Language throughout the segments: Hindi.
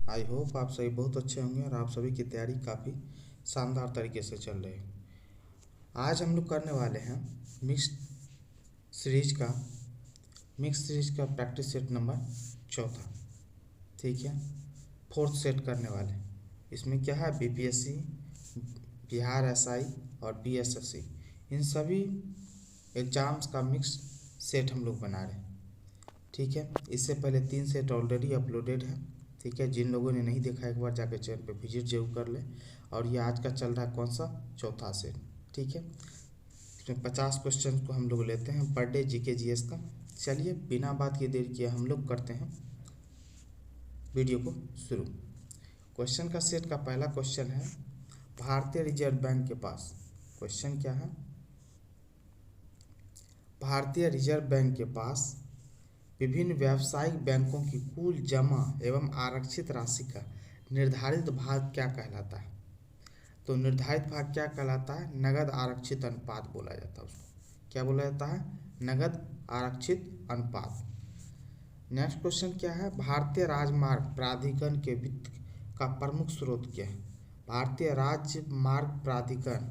आई होप आप सभी बहुत अच्छे होंगे और आप सभी की तैयारी काफ़ी शानदार तरीके से चल रही है। आज हम लोग करने वाले हैं सीरीज का मिक्स सीरीज का प्रैक्टिस सेट नंबर 4। ठीक है, 4th सेट करने वाले हैं। इसमें क्या है, बीपीएससी, बिहार एसआई और बीएसएससी, इन सभी एग्ज़ाम्स का मिक्स सेट हम लोग बना रहे हैं। ठीक है, इससे पहले 3 सेट ऑलरेडी अपलोडेड है। ठीक है, जिन लोगों ने नहीं देखा एक बार जाकर चैनल पे विजिट जरूर कर लें। और ये आज का चल रहा है कौन सा, 4था सेट। ठीक है, इसमें 50 क्वेश्चन को हम लोग लेते हैं पर डे जीके जीएस का। चलिए बिना बात की देर किए हम लोग करते हैं वीडियो को शुरू। क्वेश्चन का सेट का पहला क्वेश्चन है, भारतीय रिजर्व बैंक के पास, क्वेश्चन क्या है, भारतीय रिजर्व बैंक के पास विभिन्न व्यावसायिक बैंकों की कुल जमा एवं आरक्षित राशि का निर्धारित भाग क्या कहलाता है। तो निर्धारित भाग क्या कहलाता है, नगद आरक्षित अनुपात बोला जाता है उसको। क्या बोला जाता है, नगद आरक्षित अनुपात। नेक्स्ट क्वेश्चन क्या है, भारतीय राजमार्ग प्राधिकरण के वित्त का प्रमुख स्रोत क्या है। भारतीय राजमार्ग प्राधिकरण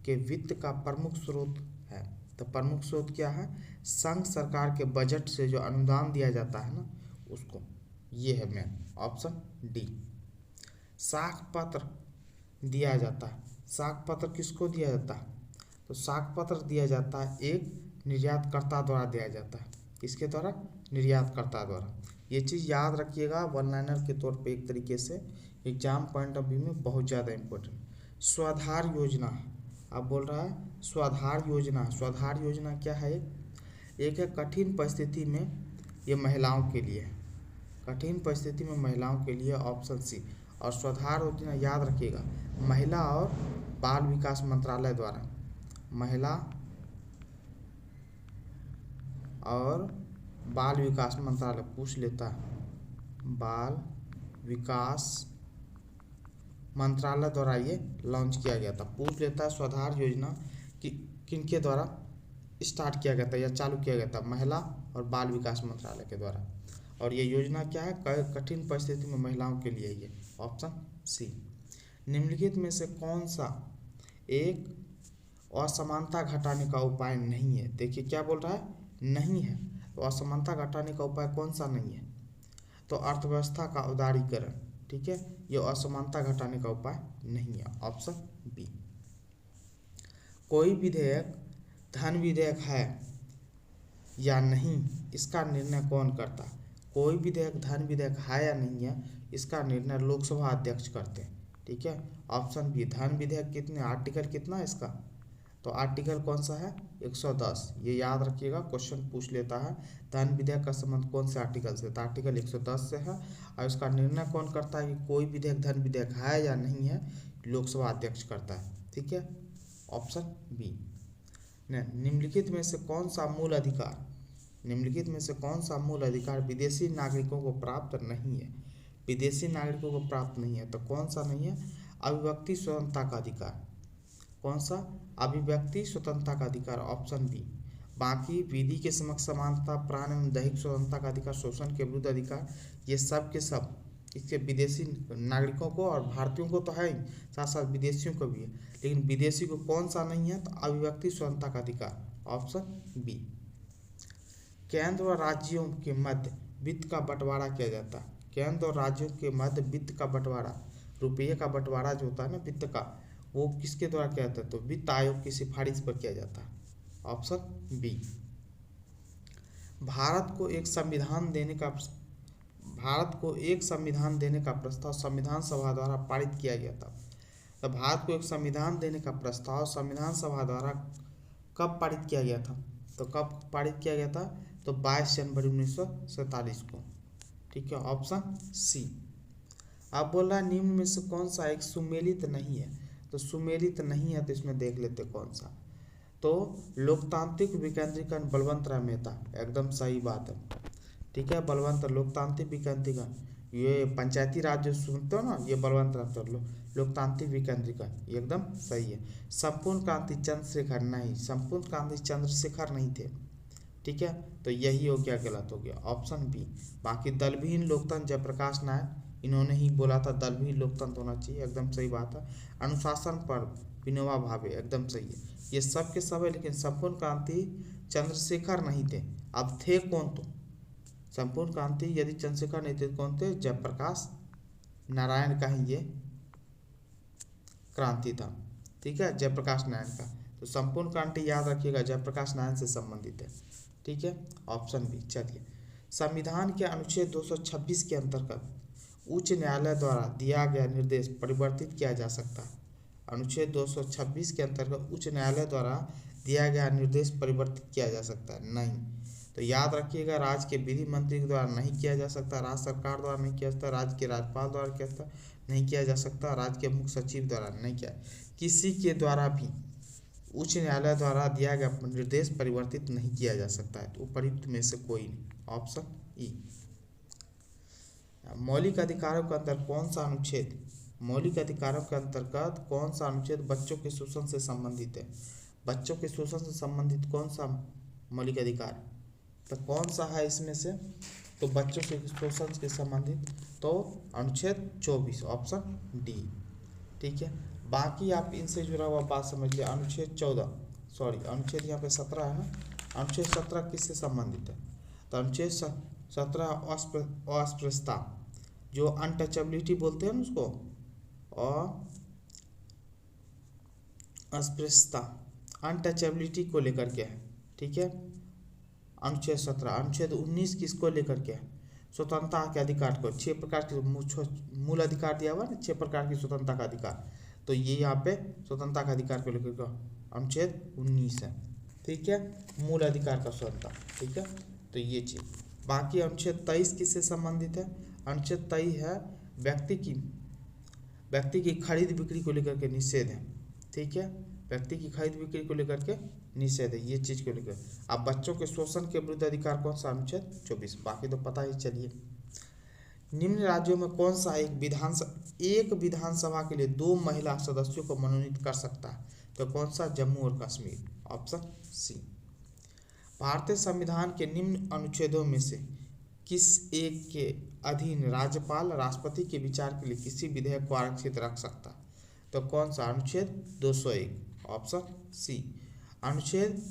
के वित्त का प्रमुख स्रोत है, तो प्रमुख स्रोत क्या है, संघ सरकार के बजट से जो अनुदान दिया जाता है ना उसको, ये है मेन ऑप्शन डी। साख पत्र दिया जाता है, साख पत्र किसको दिया जाता है, तो साख पत्र दिया जाता है एक निर्यातकर्ता द्वारा दिया जाता है। किसके द्वारा, निर्यातकर्ता द्वारा। ये चीज़ याद रखिएगा, वन लाइनर के तौर पे एक तरीके से एग्जाम पॉइंट ऑफ व्यू में बहुत ज़्यादा इम्पोर्टेंट। स्वाधार योजना, अब बोल रहा है स्वाधार योजना। स्वाधार योजना क्या है, एक है कठिन परिस्थिति में, ये महिलाओं के लिए, कठिन परिस्थिति में महिलाओं के लिए, ऑप्शन सी। और स्वाधार योजना याद रखिएगा, महिला और बाल विकास मंत्रालय द्वारा, महिला और बाल विकास मंत्रालय पूछ लेता है, बाल विकास मंत्रालय द्वारा ये लॉन्च किया गया था। पूछ लेता है स्वाधार योजना कि किनके द्वारा स्टार्ट किया गया था या चालू किया गया था, महिला और बाल विकास मंत्रालय के द्वारा। और ये योजना क्या है, कठिन परिस्थिति में महिलाओं के लिए, ये ऑप्शन सी। निम्नलिखित में से कौन सा एक असमानता घटाने का उपाय नहीं है। देखिए क्या बोल रहा है, नहीं है, तो असमानता घटाने का उपाय कौन सा नहीं है, तो अर्थव्यवस्था का उदारीकरण। ठीक है, ये असमानता घटाने का उपाय नहीं है, ऑप्शन बी। कोई विधेयक धन विधेयक है या नहीं, इसका निर्णय कौन करता है। कोई विधेयक धन विधेयक है या नहीं है, इसका निर्णय लोकसभा अध्यक्ष करते हैं। ठीक है, ऑप्शन बी। धन विधेयक कितने, आर्टिकल कितना है इसका, तो आर्टिकल कौन सा है, 110। ये याद रखिएगा, क्वेश्चन पूछ लेता है धन विधेयक का संबंध कौन से आर्टिकल से, तो आर्टिकल 110 से है। और इसका निर्णय कौन करता है कि कोई विधेयक धन विधेयक है या नहीं है, लोकसभा अध्यक्ष करता है। ठीक है, ऑप्शन बी। निम्नलिखित में से कौन सा मूल अधिकार, निम्नलिखित में से कौन सा मूल अधिकार विदेशी नागरिकों को प्राप्त नहीं है। विदेशी नागरिकों को प्राप्त नहीं है, तो कौन सा नहीं है, अभिव्यक्ति स्वतंत्रता का अधिकार। कौन सा, अभिव्यक्ति स्वतंत्रता का अधिकार, ऑप्शन बी। बाकी विधि के समक्ष समानता, प्राण एवं दैहिक स्वतंत्रता का अधिकार, शोषण के विरुद्ध अधिकार, ये सब के सब इसके विदेशी नागरिकों को और भारतीयों को तो है ही, साथ साथ विदेशियों को भी है। लेकिन विदेशी को कौन सा नहीं है, तो अभिव्यक्ति स्वतंत्रता का अधिकार, ऑप्शन बी। केंद्र और राज्यों के मध्य वित्त का बंटवारा किया जाता है। केंद्र और राज्यों के मध्य वित्त का बंटवारा, रुपये का बंटवारा जो होता है ना वित्त का, वो किसके द्वारा किया जाता है, तो वित्त आयोग की सिफारिश पर किया जाता है, ऑप्शन बी। भारत को एक संविधान देने का प्रस्ताव संविधान सभा द्वारा पारित किया गया था। तो भारत को एक संविधान देने का प्रस्ताव संविधान सभा द्वारा कब पारित किया गया था, तो कब पारित किया गया था, तो 22 जनवरी 1947 को। ठीक है, ऑप्शन सी। अब बोल रहा है निम्न में से कौन सा एक सुमेलित नहीं है, तो सुमेलित नहीं है, तो इसमें देख लेते कौन सा, तो लोकतांत्रिक विकेंद्रीकरण, बलवंत राय मेहता, एकदम सही बात है। ठीक है, बलवंत लोकतांत्रिक विकेंद्रीकरण, ये पंचायती राज जो सुनते हो ना, ये बलवंत राय लोकतांत्रिक विकेंद्रीकरण, ये एकदम सही है। संपूर्ण क्रांति चंद्रशेखर नहीं, संपूर्ण क्रांति चंद्रशेखर नहीं थे। ठीक है, तो यही हो गया, गलत हो गया, ऑप्शन बी। बाकी दलविहीन लोकतंत्र जयप्रकाश नारायण, इन्होंने ही बोला था दल भी लोकतंत्र होना चाहिए, एकदम सही बात है। अनुशासन पर्व विनोबा भावे, एकदम सही है। ये सब के सब है, लेकिन संपूर्ण क्रांति चंद्रशेखर नहीं थे। अब थे कौन? तो संपूर्ण क्रांति यदि चंद्रशेखर नहीं थे कौन थे? जयप्रकाश नारायण का ही ये क्रांति था, ठीक है, जयप्रकाश नारायण का। तो संपूर्ण क्रांति याद रखिएगा जयप्रकाश नारायण से संबंधित है, ठीक है, ऑप्शन बी। चलिए, संविधान के अनुच्छेद 226 के अंतर्गत उच्च न्यायालय द्वारा दिया गया निर्देश परिवर्तित किया जा सकता है। अनुच्छेद 226 के अंतर्गत उच्च न्यायालय द्वारा दिया गया निर्देश परिवर्तित किया जा सकता है? नहीं। तो याद रखिएगा राज्य के विधि मंत्री के द्वारा नहीं किया जा सकता, राज्य सरकार द्वारा नहीं किया जा सकता, राज्य के राज्यपाल द्वारा किया जा नहीं किया जा सकता, राज्य के मुख्य सचिव द्वारा नहीं किया, किसी के द्वारा भी उच्च न्यायालय द्वारा दिया गया निर्देश परिवर्तित नहीं किया जा सकता है। तो उपयुक्त में से कोई नहीं, ऑप्शन ई। मौलिक अधिकारों के अंतर्गत कौन सा अनुच्छेद, मौलिक अधिकारों के अंतर्गत कौन सा अनुच्छेद बच्चों के शोषण से संबंधित है? बच्चों के शोषण से संबंधित कौन सा मौलिक अधिकार, तो कौन सा है इसमें से? तो बच्चों के शोषण से संबंधित तो अनुच्छेद 24, ऑप्शन डी, ठीक है। बाकी आप इनसे जुड़ा हुआ बात समझ लिया। अनुच्छेद 14, सॉरी अनुच्छेद यहाँ पे 17 है ना, अनुच्छेद 17 किससे संबंधित है? तो अनुच्छेद 17 अस्पृश्यता, जो अनटचेबिलिटी बोलते हैं ना उसको, और अस्पृश्यता अनटचेबिलिटी को लेकर के है, ठीक है, अनुच्छेद 17। अनुच्छेद 19 किसको लेकर के है? स्वतंत्रता के अधिकार को, 6 प्रकार के मूल अधिकार दिया हुआ ना, 6 प्रकार की स्वतंत्रता का अधिकार, तो ये यहाँ पे स्वतंत्रता का अधिकार को लेकर के अनुच्छेद 19 है, ठीक है, मूल अधिकार का स्वतंत्रता, ठीक है। तो ये चीज, बाकी अनुच्छेद 23 किससे संबंधित है? अनुच्छेद 23 है व्यक्ति की खरीद बिक्री को लेकर के निषेध है, ठीक है, व्यक्ति की खरीद बिक्री को लेकर के निषेध है, ये चीज को लेकर। अब बच्चों के शोषण के विरुद्ध अधिकार कौन सा? अनुच्छेद 24, बाकी तो पता ही। चलिए, निम्न राज्यों में कौन सा एक विधानसभा के लिए 2 महिला सदस्यों को मनोनीत कर सकता है? तो कौन सा? जम्मू और कश्मीर, ऑप्शन सी। भारतीय संविधान के निम्न अनुच्छेदों में से किस एक के अधीन राज्यपाल राष्ट्रपति के विचार के लिए किसी विधेयक को आरक्षित रख सकता है? तो कौन सा? अनुच्छेद 201, ऑप्शन सी। अनुच्छेद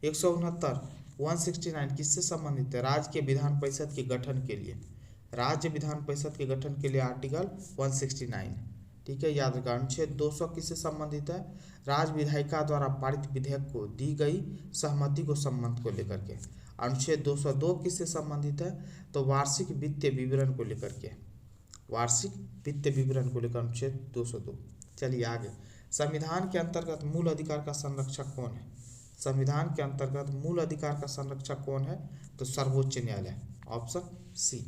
169 169 किससे संबंधित है? राज्य के विधान परिषद के गठन के लिए, राज्य विधान परिषद के गठन के लिए आर्टिकल 169, ठीक है, याद रखा। अनुच्छेद 200 किससे संबंधित है? राज्य विधायिका द्वारा पारित विधेयक को दी गई सहमति को संबंध को लेकर के। अनुच्छेद 202 किससे संबंधित है? तो वार्षिक वित्तीय विवरण को लेकर के, वार्षिक वित्तीय विवरण को लेकर अनुच्छेद 202। चलिए आगे, संविधान के अंतर्गत मूल अधिकार का संरक्षक कौन है? संविधान के अंतर्गत मूल अधिकार का संरक्षक कौन है? तो सर्वोच्च न्यायालय, ऑप्शन सी।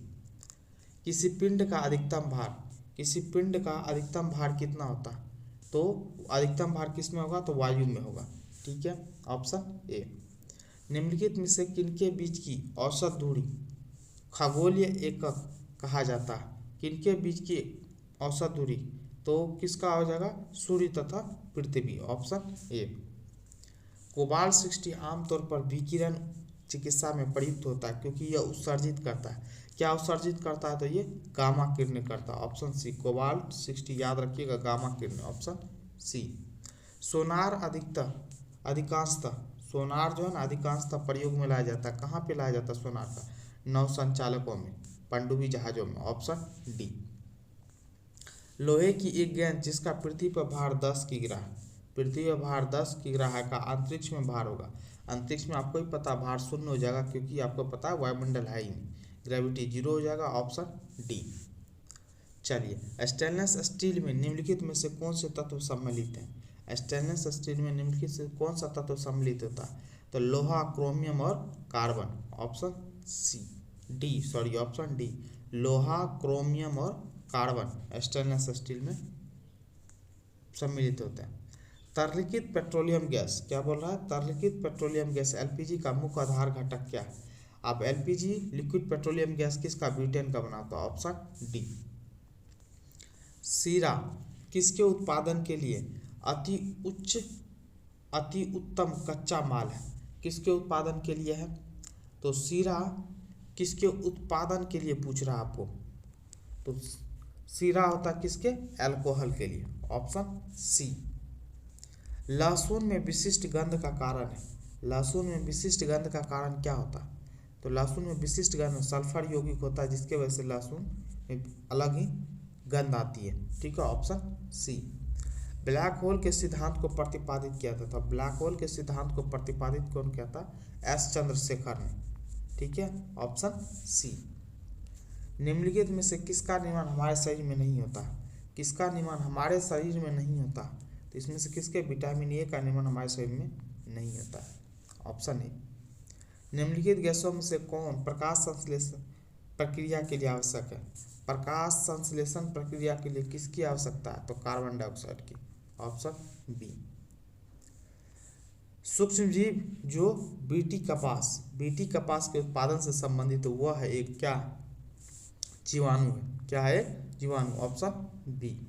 किसी पिंड का अधिकतम भार, किसी पिंड का अधिकतम भार कितना होता है? तो अधिकतम भार किस में होगा? तो वायु में होगा, ठीक है, ऑप्शन ए। निम्नलिखित में से किनके बीच की औसत दूरी खगोलीय एकक कहा जाता है? किनके बीच की औसत दूरी? तो किसका हो जाएगा? सूर्य तथा पृथ्वी, ऑप्शन ए। कोबाल्ट 60 आमतौर पर विकिरण चिकित्सा में प्रयुक्त होता है क्योंकि यह उत्सर्जित करता है। क्या उत्सर्जित करता है? तो ये गामा किरणें करता है, ऑप्शन सी। कोबाल्ट 60 याद रखिएगा, गामा किरणें, ऑप्शन सी। सोनार अधिकांशतः सोनार जो है ना अधिकांशतः प्रयोग में लाया जाता है। कहाँ पे लाया जाता है सोनार का? नौ संचालकों में, पनडुब्बी जहाजों में, ऑप्शन डी। लोहे की एक गेंद जिसका पृथ्वी पर भार 10 किग्रा, पृथ्वी पर भार 10 किग्रा है का अंतरिक्ष में भार होगा? अंतरिक्ष में आपको ही पता भार 0 हो जाएगा क्योंकि आपको पता है वायुमंडल है ही नहीं, ग्रेविटी 0 हो जाएगा, ऑप्शन डी। चलिए, स्टेनलेस स्टील में निम्नलिखित में से कौन से तत्व सम्मिलित हैं? स्टेनलेस स्टील में निम्नलिखित से कौन सा तत्व सम्मिलित होता है? तो लोहा, क्रोमियम और carbon, option C, D, sorry, option D. लोहा, क्रोमियम और कार्बन स्टेनलेस स्टील में सम्मिलित होते हैं। तरलीकृत पेट्रोलियम गैस, क्या बोल रहा है? तरलीकृत पेट्रोलियम गैस एलपीजी का मुख्य आधार घटक क्या है? अब एलपीजी लिक्विड पेट्रोलियम गैस किसका? ब्यूटेन का बनाता है, ऑप्शन डी। सीरा किसके उत्पादन के लिए अति उत्तम कच्चा माल है? किसके उत्पादन के लिए है? तो सीरा किसके उत्पादन के लिए पूछ रहा है आपको? तो शीरा होता है किसके? अल्कोहल के लिए, ऑप्शन सी। लहसुन में विशिष्ट गंध का कारण है, लहसुन में विशिष्ट गंध का कारण क्या होता है? तो लहसुन में विशिष्ट गंध सल्फर यौगिक होता है, जिसके वजह से लहसुन में अलग ही गंध आती है, ठीक है, ऑप्शन सी। ब्लैक होल के सिद्धांत को प्रतिपादित किया था, तो ब्लैक होल के सिद्धांत को प्रतिपादित कौन किया था? एस चंद्रशेखर ने, ठीक है, ऑप्शन सी। निम्नलिखित में से किसका निर्माण हमारे शरीर में नहीं होता? किसका निर्माण हमारे शरीर में नहीं होता? तो इसमें से किसके? विटामिन ए का निर्माण हमारे शरीर में नहीं होता है, ऑप्शन ए। निम्नलिखित गैसों में से कौन प्रकाश संश्लेषण प्रक्रिया के लिए आवश्यक है? प्रकाश संश्लेषण प्रक्रिया के लिए किसकी आवश्यकता है? तो कार्बन डाइऑक्साइड की, ऑप्शन बी। सूक्ष्म जीव जो बीटी कपास के उत्पादन से संबंधित वह है एक क्या? जीवाणु है, क्या है? जीवाणु, ऑप्शन बी।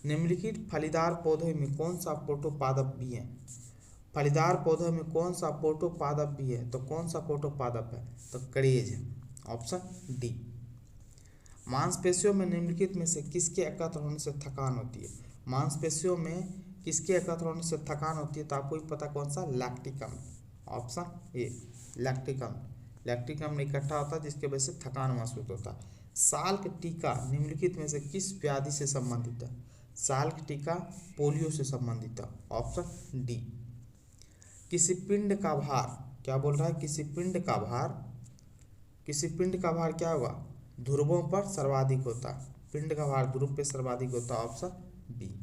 निम्नलिखित फलीदार पौधे में कौन सा फोटोपादप भी है? फलीदार पौधों में कौन सा फोटोपादप भी है? तो कौन सा फोटोपादप है? तो करेज है, ऑप्शन डी। मांसपेशियों में निम्नलिखित में से किसके एकत्र होने से थकान होती है? मांसपेशियों में किसके एकत्र होने से थकान होती है? तो आपको भी पता कौन सा? लैक्टिक अम्ल, ऑप्शन ए, लैक्टिक अम्ल। लैक्टिक अम्ल इकट्ठा होता है जिसके वजह से थकान महसूस होता है। साल्क टीका निम्नलिखित में से किस व्याधि से संबंधित है? साल्क टीका पोलियो से संबंधित है, ऑप्शन डी। किसी पिंड का भार, क्या बोल रहा है? किसी पिंड का भार क्या होगा? ध्रुवों पर सर्वाधिक होता है, पिंड का भार ध्रुव पे सर्वाधिक होता है, ऑप्शन बी।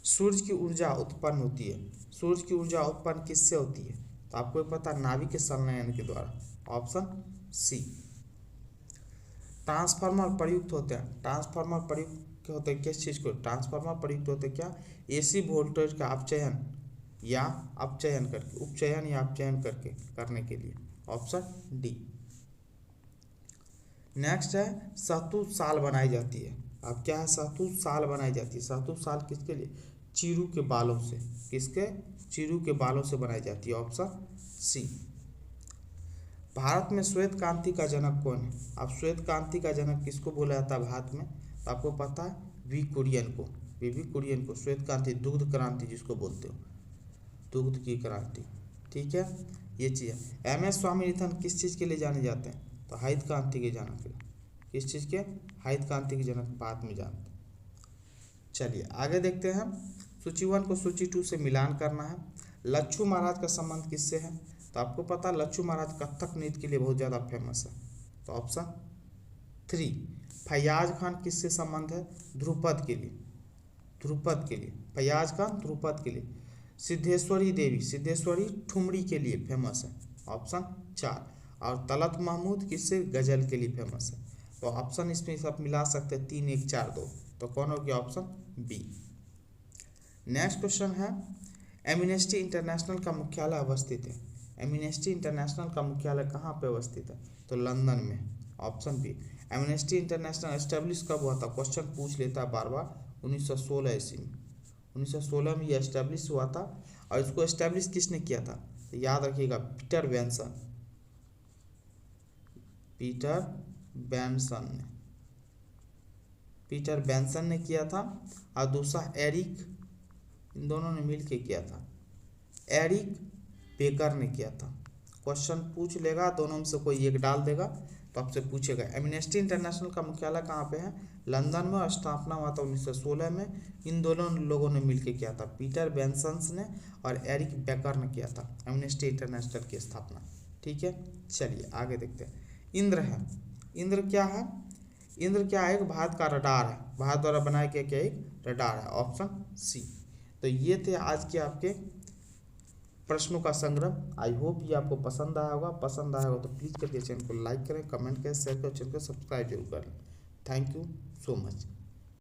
सूर्य की ऊर्जा उत्पन्न होती है, सूर्य की ऊर्जा उत्पन्न किससे होती है? तो आपको पता, नाभिक के संलयन के द्वारा, ऑप्शन सी। ट्रांसफार्मर प्रयुक्त होते हैं, ट्रांसफार्मर प्रयुक्त होते हैं किस चीज़ को? ट्रांसफार्मर प्रयुक्त होते क्या? एसी वोल्टेज का अपचयन या अपचयन करके, उपचयन या अपचयन करके करने के लिए, ऑप्शन डी। नेक्स्ट है शहतूत साल बनाई जाती है। अब क्या है? शहतूत साल बनाई जाती है। शहतूत साल किसके लिए? चीरू के बालों से, किसके? चीरू के बालों से बनाई जाती है, ऑप्शन सी। भारत में श्वेत क्रांति का जनक कौन है? अब श्वेत क्रांति का जनक किसको बोला जाता है भारत में? तो आपको पता है वी कुरियन को, वी कुरियन को श्वेत क्रांति, दुग्ध क्रांति जिसको बोलते हो, दुग्ध की क्रांति, ठीक है, ये चीज़ है। MS स्वामीनाथन किस चीज़ के लिए जाने जाते हैं? तो हरित क्रांति के जनक के, किस चीज़ के? हरित क्रांति के जनक बाद में जानते हैं। चलिए आगे देखते हैं। सूची 1 को सूची 2 से मिलान करना है। लच्छू महाराज का संबंध किससे है? तो आपको पता लच्छू महाराज कथक नृत्य के लिए बहुत ज़्यादा फेमस है, तो ऑप्शन 3। फैयाज खान किससे संबंध है? ध्रुपद के लिए, ध्रुपद के लिए, फैयाज खान ध्रुपद के लिए। सिद्धेश्वरी देवी, सिद्धेश्वरी ठुमरी के लिए फेमस है, ऑप्शन 4। और तलत महमूद किससे? गजल के लिए फेमस है। तो ऑप्शन इसमें सब मिला सकते हैं 3, 1, 4, 2, तो कौन हो गया? Option B. नेक्स्ट क्वेश्चन है, एम्नेस्टी इंटरनेशनल का मुख्यालय अवस्थित है। एम्नेस्टी इंटरनेशनल का मुख्यालय कहाँ पे अवस्थित है? तो लंदन में, option B. Amnesty International establish कब हुआ था? क्वेश्चन पूछ लेता है बार बार। 1916 ईस्वी में, 1916 में ये एस्टेब्लिश हुआ था। और इसको एस्टेब्लिश किसने किया था? तो याद रखिएगा पीटर बेंसन, पीटर बेंसन ने किया था। और दूसरा एरिक, इन दोनों ने मिलके किया था, एरिक बेकर ने किया था। क्वेश्चन पूछ लेगा, दोनों में से कोई एक डाल देगा तो आपसे पूछेगा। एम्नेस्टी इंटरनेशनल का मुख्यालय कहाँ पे है? लंदन में। और स्थापना हुआ था 1916 में। इन दोनों लोगों ने मिलकर किया था, पीटर बेंसन ने और एरिक बेकर ने किया था एम्नेस्टी इंटरनेशनल की स्थापना, ठीक है। चलिए आगे देखते हैं। इंद्र है, इंद्र क्या है? इंद्र क्या है? एक भारत का रडार है, भारत द्वारा बनाया गया क्या? एक रडार है, ऑप्शन सी। तो ये थे आज के आपके प्रश्नों का संग्रह। आई होप ये आपको पसंद आया होगा। पसंद आया होगा तो प्लीज़ करके चैनल को लाइक करें, कमेंट करें, शेयर करें, चैनल को सब्सक्राइब जरूर करें। Thank you so much.